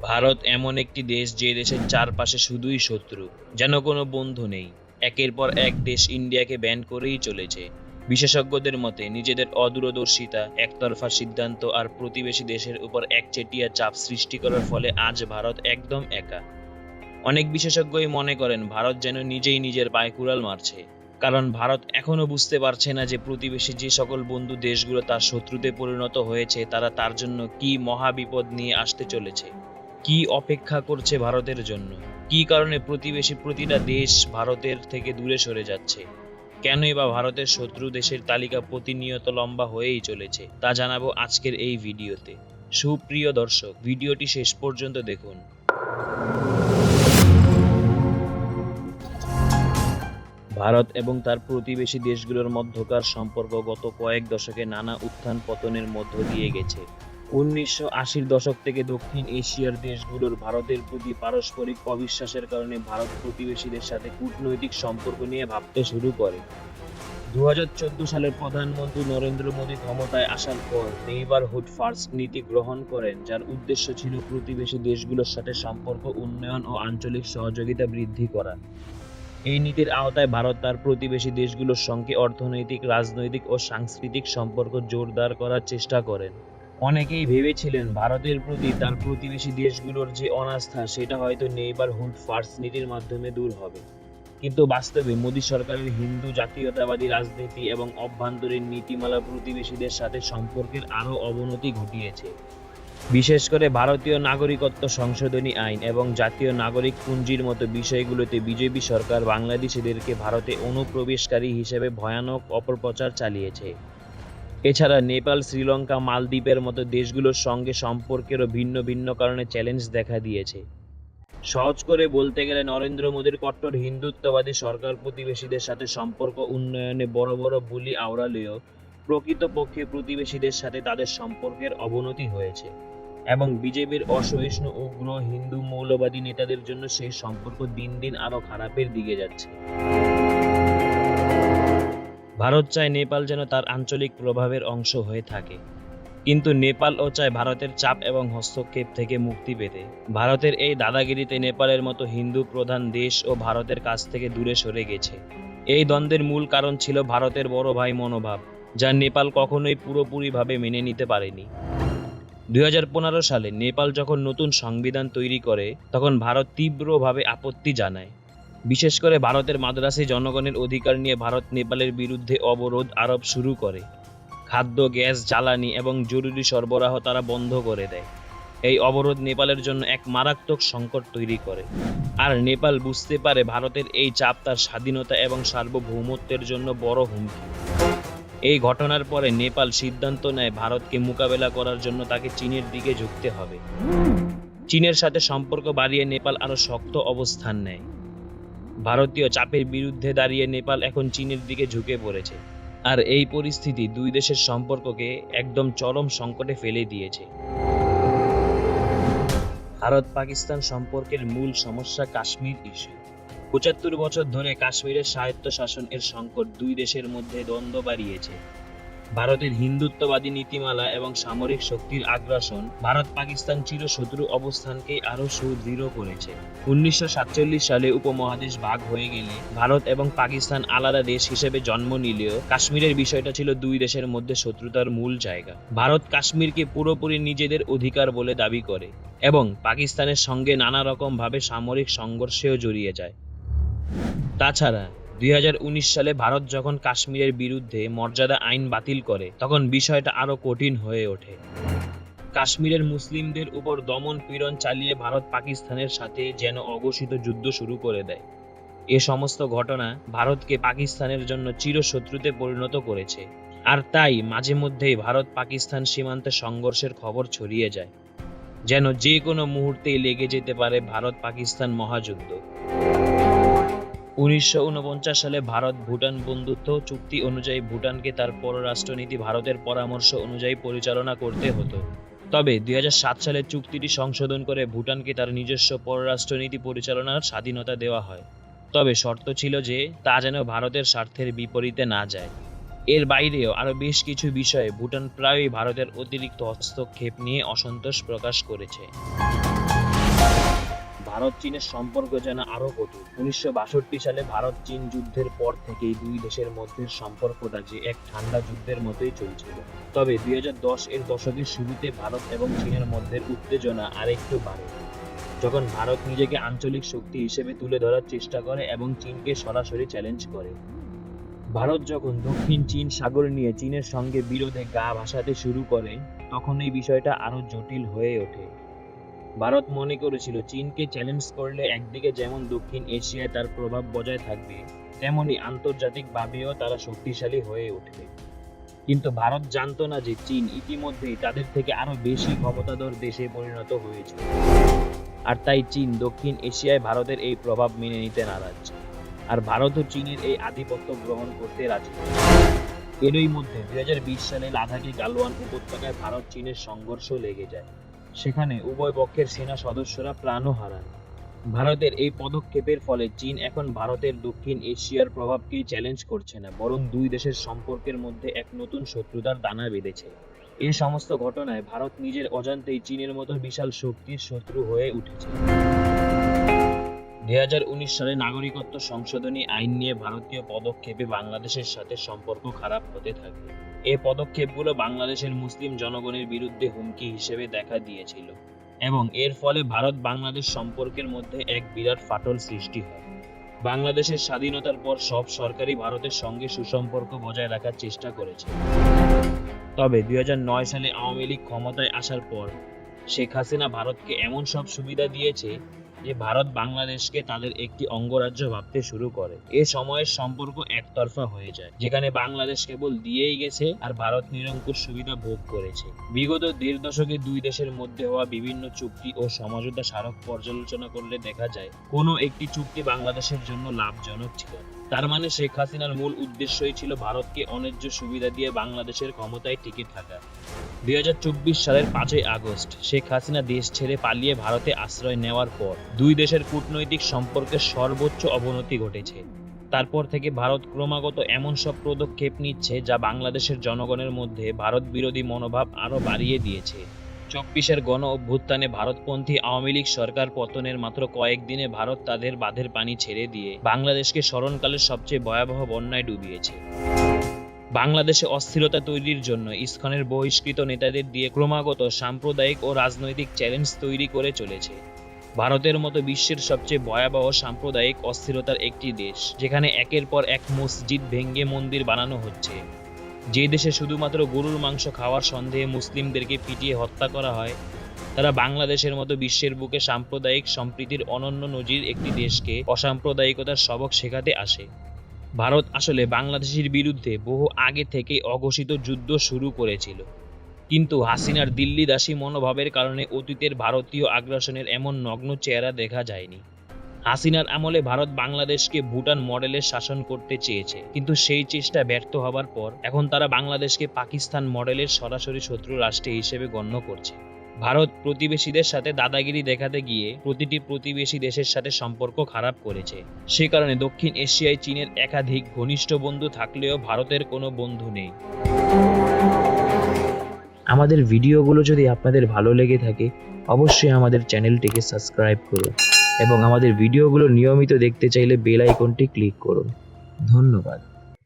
ভারত এমন একটি দেশ যে দেশের চারপাশে শুধুই শত্রু, যেন কোনো বন্ধু নেই। একের পর এক দেশ ইন্ডিয়াকে ব্যান করেই চলেছে। বিশেষজ্ঞদের মতে নিজেদের অদূরদর্শিতা, একতরফা সিদ্ধান্ত আর প্রতিবেশী দেশের উপর একচেটিয়া চাপ সৃষ্টি করার ফলে আজ ভারত একদম একা। অনেক বিশেষজ্ঞই মনে করেন ভারত যেন নিজেই নিজের পায়ে কুড়াল মারছে, কারণ ভারত এখনো বুঝতে পারছে না যে প্রতিবেশী যে সকল বন্ধু দেশগুলো তার শত্রুতে পরিণত হয়েছে তারা তার জন্য কি মহাবিপদ নিয়ে আসতে চলেছে, কি অপেক্ষা করছে ভারতের জন্য, কি কারণে প্রতিবেশী প্রতিটা দেশ ভারতের থেকে দূরে সরে যাচ্ছে, কেনই বা ভারতের শত্রু দেশের তালিকা প্রতিনিয়ত লম্বা হয়েই চলেছে, তা জানাবো আজকের এই ভিডিওতে। সুপ্রিয় দর্শক, ভিডিওটি শেষ পর্যন্ত দেখুন। ভারত এবং তার প্রতিবেশী দেশগুলোর মধ্যকার সম্পর্ক গত কয়েক দশকে নানা উত্থান পতনের মধ্য দিয়ে গেছে। 1980-র দশক থেকে দক্ষিণ এশিয়ার দেশগুলোর ভারতের প্রতি পারস্পরিক অবিশ্বাসের কারণে ভারত প্রতিবেশীদের সাথে কূটনৈতিক সম্পর্ক নিয়ে ভাবতে শুরু করে। 2014 সালের প্রধানমন্ত্রী নরেন্দ্র মোদী ক্ষমতায় আসার পর নেইবারহুড ফার্স্ট নীতি গ্রহণ করেন, যার উদ্দেশ্য ছিল প্রতিবেশী দেশগুলোর সাথে সম্পর্ক উন্নয়ন ও আঞ্চলিক সহযোগিতা বৃদ্ধি করা। এই নীতির আওতায় ভারত তার প্রতিবেশী দেশগুলোর সঙ্গে অর্থনৈতিক, রাজনৈতিক ও সাংস্কৃতিক সম্পর্ক জোরদার করার চেষ্টা করেন। অনেকেই ভেবেছিলেন ভারতের প্রতি তার প্রতিবেশী দেশগুলোর যে অনাস্থা সেটা হয়তো নেইবারহুড ফার্স্ট নীতির মাধ্যমে দূর হবে, কিন্তু বাস্তবে মোদী সরকারের হিন্দু জাতীয়তাবাদী রাজনীতি এবং অভ্যন্তরীণ নীতিমালা প্রতিবেশীদের সাথে সম্পর্কের আরও অবনতি ঘটিয়েছে। বিশেষ করে ভারতীয় নাগরিকত্ব সংশোধনী আইন এবং জাতীয় নাগরিক পুঞ্জির মতো বিষয়গুলোতে বিজেপি সরকার বাংলাদেশিদেরকে ভারতে অনুপ্রবেশকারী হিসেবে ভয়ানক অপপ্রচার চালিয়েছে। এছাড়া নেপাল, শ্রীলঙ্কা, মালদ্বীপের মতো দেশগুলোর সঙ্গে সম্পর্কেরও ভিন্ন ভিন্ন কারণে চ্যালেঞ্জ দেখা দিয়েছে। সহজ করে বলতে গেলে নরেন্দ্র মোদীর কট্টর হিন্দুত্ববাদী সরকার প্রতিবেশীদের সাথে সম্পর্ক উন্নয়নে বড় বড় বুলি আওড়ালেও প্রকৃতপক্ষে প্রতিবেশীদের সাথে তাদের সম্পর্কের অবনতি হয়েছে, এবং বিজেপির অসহিষ্ণু উগ্র হিন্দু মৌলবাদী নেতাদের জন্য সেই সম্পর্ক দিন দিন আরো খারাপের দিকে যাচ্ছে। ভারত চায় নেপাল যেন তার আঞ্চলিক প্রভাবের অংশ হয়ে থাকে, কিন্তু নেপালও চায় ভারতের চাপ এবং হস্তক্ষেপ থেকে মুক্তি পেতে। ভারতের এই দাদাগিরিতে নেপালের মতো হিন্দু প্রধান দেশ ও ভারতের কাছ থেকে দূরে সরে গেছে। এই দ্বন্দ্বের মূল কারণ ছিল ভারতের বড় ভাই মনোভাব, যা নেপাল কখনোই পুরোপুরিভাবে মেনে নিতে পারেনি। 2015 সালে নেপাল যখন নতুন সংবিধান তৈরি করে তখন ভারত তীব্রভাবে আপত্তি জানায়। বিশেষ করে ভারতের মাদ্রাসি জনগণের অধিকার নিয়ে ভারত নেপালের বিরুদ্ধে অবরোধ আরোপ শুরু করে। খাদ্য, গ্যাস, জ্বালানি এবং জরুরি সরবরাহ তারা বন্ধ করে দেয়। এই অবরোধ নেপালের জন্য এক মারাত্মক সংকট তৈরি করে, আর নেপাল বুঝতে পারে ভারতের এই চাপ তার স্বাধীনতা এবং সার্বভৌমত্বের জন্য বড় হুমকি। এই ঘটনার পরে নেপাল সিদ্ধান্ত নেয় ভারতকে মোকাবেলা করার জন্য তাকে চীনের দিকে ঝুঁকতে হবে। চীনের সাথে সম্পর্ক বাড়িয়ে নেপাল আরো শক্ত অবস্থান নেয়। ভারতীয় চাপের বিরুদ্ধে দাঁড়িয়ে নেপাল এখন চীনের দিকে ঝুঁকে পড়েছে, আর এই পরিস্থিতি দুই দেশের সম্পর্ককে একদম চরম সংকটে ফেলে দিয়েছে। ভারত পাকিস্তান সম্পর্কের মূল সমস্যা কাশ্মীর ইস্যু। 75 বছর ধরে কাশ্মীরের স্বায়ত্তশাসন এর সংকট দুই দেশের মধ্যে দ্বন্দ্ব বাড়িয়েছে। ভারতের হিন্দুত্ববাদী নীতিমালা এবং সামরিক শক্তির আগ্রাসন ভারত পাকিস্তান চিরশত্রু অবস্থানকে আরও সুদৃঢ় করেছে। 1947 সালে উপমহাদেশ ভাগ হয়ে গেলে ভারত এবং পাকিস্তান আলাদা দেশ হিসেবে জন্ম নিলেও কাশ্মীরের বিষয়টা ছিল দুই দেশের মধ্যে শত্রুতার মূল জায়গা। ভারত কাশ্মীরকে পুরোপুরি নিজেদের অধিকার বলে দাবি করে এবং পাকিস্তানের সঙ্গে নানা রকম ভাবে সামরিক সংঘর্ষেও জড়িয়ে যায়। তাছাড়া 2019 সালে ভারত যখন কাশ্মীরের বিরুদ্ধে মর্যাদা আইন বাতিল করে তখন বিষয়টা আরো কঠিন হয়ে ওঠে। কাশ্মীরের মুসলিমদের উপর দমন পীড়ন চালিয়ে ভারত পাকিস্তানের সাথে যেন অঘোষিত যুদ্ধ শুরু করে দেয়। এ সমস্ত ঘটনা ভারতকে পাকিস্তানের জন্য চিরশত্রুতে পরিণত করেছে, আর তাই মাঝে মধ্যেই ভারত পাকিস্তান সীমান্তে সংঘর্ষের খবর ছড়িয়ে যায়, যেন যে কোনো মুহূর্তেই লেগে যেতে পারে ভারত পাকিস্তান মহাযুদ্ধ। 1949 সালে ভারত ভুটান বন্ধুত্ব চুক্তি অনুযায়ী ভুটানকে তার পররাষ্ট্রনীতি ভারতের পরামর্শ অনুযায়ী পরিচালনা করতে হতো। তবে 2007 সালে চুক্তিটি সংশোধন করে ভুটানকে তার নিজস্ব পররাষ্ট্রনীতি পরিচালনার স্বাধীনতা দেওয়া হয়, তবে শর্ত ছিল যে তা যেন ভারতের স্বার্থের বিপরীতে না যায়। এর বাইরেও আরও বেশ কিছু বিষয়ে ভুটান প্রায়ই ভারতের অতিরিক্ত হস্তক্ষেপ নিয়ে অসন্তোষ প্রকাশ করেছে। ভারত চীনের সম্পর্ক যেন আরও কঠোর। 1962 সালে ভারত চীন যুদ্ধের পর থেকেই দুই দেশের মধ্যে সম্পর্কটা যে এক ঠান্ডা যুদ্ধের মতোই চলছিল। তবে 2010 এর দশকের শুরুতে ভারত এবং চীনের মধ্যে উত্তেজনা আরেকটু বাড়ে, যখন ভারত নিজেকে আঞ্চলিক শক্তি হিসেবে তুলে ধরার চেষ্টা করে এবং চীনকে সরাসরি চ্যালেঞ্জ করে। ভারত যখন দক্ষিণ চীন সাগর নিয়ে চীনের সঙ্গে বিরোধে গা ভাসাতে শুরু করে, তখন এই বিষয়টা আরও জটিল হয়ে ওঠে। ভারত মনে করেছিল চীনকে চ্যালেঞ্জ করলে একদিকে যেমন দক্ষিণ এশিয়ায় তার প্রভাব বজায় থাকবে, তেমনি আন্তর্জাতিকভাবেও তারা শক্তিশালী হয়ে উঠবে। কিন্তু ভারত জানতো না যে চীন ইতিমধ্যেই তাদের থেকে আরো বেশি ক্ষমতাধর দেশে পরিণত হয়েছে, আর তাই চীন দক্ষিণ এশিয়ায় ভারতের এই প্রভাব মেনে নিতে নারাজ, আর ভারতও চীনের এই আধিপত্য গ্রহণ করতে রাজি। এরই মধ্যে 2020 সালে লাদাখে গালওয়ান উপত্যকায় ভারত চীনের সংঘর্ষ লেগে যায়। সেখানে উভয় পক্ষের সেনা সদস্যরা প্রাণও হারান। ভারতের এই পদক্ষেপের ফলে চীন এখন ভারতের দক্ষিণ এশিয়ার প্রভাবকেই চ্যালেঞ্জ করছে না, বরং দুই দেশের সম্পর্কের মধ্যে এক নতুন শত্রুতার দানা বেঁধেছে। এই সমস্ত ঘটনায় ভারত নিজের অজান্তেই চীনের মতো বিশাল শক্তির শত্রু হয়ে উঠেছে। 2019 সালে নাগরিকত্ব সংশোধনী আইন নিয়ে ভারতীয় পদক্ষেপে বাংলাদেশের সাথে সম্পর্ক খারাপ হতে থাকে। এই পদক্ষেপগুলো বাংলাদেশের মুসলিম জনগণের বিরুদ্ধে হুমকি হিসেবে দেখা দিয়েছিল, এবং এর ফলে ভারত বাংলাদেশ সম্পর্কের মধ্যে এক বিরাট ফাটল সৃষ্টি হয়। বাংলাদেশের স্বাধীনতার পর সব সরকারই ভারতের সঙ্গে সুসম্পর্ক বজায় রাখার চেষ্টা করেছে। তবে 2009 সালে আওয়ামী লীগ ক্ষমতায় আসার পর শেখ হাসিনা ভারতকে এমন সব সুবিধা দিয়েছে যে ভারত বাংলাদেশকে তাদের একটি অঙ্গরাজ্য ভাবতে শুরু করে। এ সময়ের সম্পর্ক একতরফা হয়ে যায়, যেখানে বাংলাদেশ কেবল দিয়েই গেছে আর ভারত নিরঙ্কুশ সুবিধা ভোগ করেছে। বিগত 1.5 দশকে দুই দেশের মধ্যে হওয়া বিভিন্ন চুক্তি ও সমঝোতা স্মারক পর্যালোচনা করলে দেখা যায় কোনো একটি চুক্তি বাংলাদেশের জন্য লাভজনক ছিল। তার মানে শেখ হাসিনার মূল উদ্দেশ্যই ছিল ভারতকে অন্যায্য সুবিধা দিয়ে বাংলাদেশের ক্ষমতায় টিকে থাকা। 2024 সালের 5ই আগস্ট শেখ হাসিনা দেশ ছেড়ে পালিয়ে ভারতে আশ্রয় নেওয়ার পর দুই দেশের কূটনৈতিক সম্পর্কের সর্বোচ্চ অবনতি ঘটেছে। তারপর থেকে ভারত ক্রমাগত এমন সব পদক্ষেপ নিচ্ছে যা বাংলাদেশের জনগণের মধ্যে ভারত বিরোধী মনোভাব আরও বাড়িয়ে দিয়েছে। 24-এর গণ অভ্যুত্থানে ভারতপন্থী আওয়ামী লীগ সরকার পতনের মাত্র কয়েকদিনে ভারত তাদের বাঁধের পানি ছেড়ে দিয়ে বাংলাদেশকে স্মরণকালের সবচেয়ে ভয়াবহ বন্যায় ডুবিয়েছে। বাংলাদেশে অস্থিরতা তৈরির জন্য ইসকনের বহিষ্কৃত নেতাদের দিয়ে ক্রমাগত সাম্প্রদায়িক ও রাজনৈতিক চ্যালেঞ্জ তৈরি করে চলেছে। ভারতের মতো বিশ্বের সবচেয়ে ভয়াবহ সাম্প্রদায়িক অস্থিরতার একটি দেশ, যেখানে একের পর এক মসজিদ ভেঙে মন্দির বানানো হচ্ছে, যে দেশে শুধুমাত্র গরুর মাংস খাওয়ার সন্দেহে মুসলিমদেরকে পিটিয়ে হত্যা করা হয়, তারা বাংলাদেশের মতো বিশ্বের বুকে সাম্প্রদায়িক সম্প্রীতির অনন্য নজির একটি দেশকে অসাম্প্রদায়িকতার সবক শেখাতে আসে। ভারত আসলে বাংলাদেশের বিরুদ্ধে বহু আগে থেকেই অঘোষিত যুদ্ধ শুরু করেছিল, কিন্তু হাসিনার দিল্লিদাসী মনোভাবের কারণে অতীতের ভারতীয় আগ্রাসনের এমন নগ্ন চেহারা দেখা যায়নি। হাসিনার আমলে ভারত বাংলাদেশকে ভুটান মডেলের শাসন করতে চেয়েছে, কিন্তু সেই চেষ্টা ব্যর্থ হবার পর এখন তারা বাংলাদেশকে পাকিস্তান মডেলের সরাসরি শত্রু রাষ্ট্র হিসেবে গণ্য করছে। ভারত প্রতিবেশীদের সাথে দাদাগিরি দেখাতে গিয়ে প্রতিটি প্রতিবেশী দেশের সাথে সম্পর্ক খারাপ করেছে। সে কারণে দক্ষিণ এশিয়ায় চীনের একাধিক ঘনিষ্ঠ বন্ধু থাকলেও ভারতের কোনো বন্ধু নেই। আমাদের ভিডিওগুলো যদি আপনাদের ভালো লেগে থাকে, অবশ্যই আমাদের চ্যানেলটিকে সাবস্ক্রাইব করুন এবং আমাদের ভিডিওগুলো নিয়মিত দেখতে চাইলে বেল আইকনটি ক্লিক করুন। ধন্যবাদ।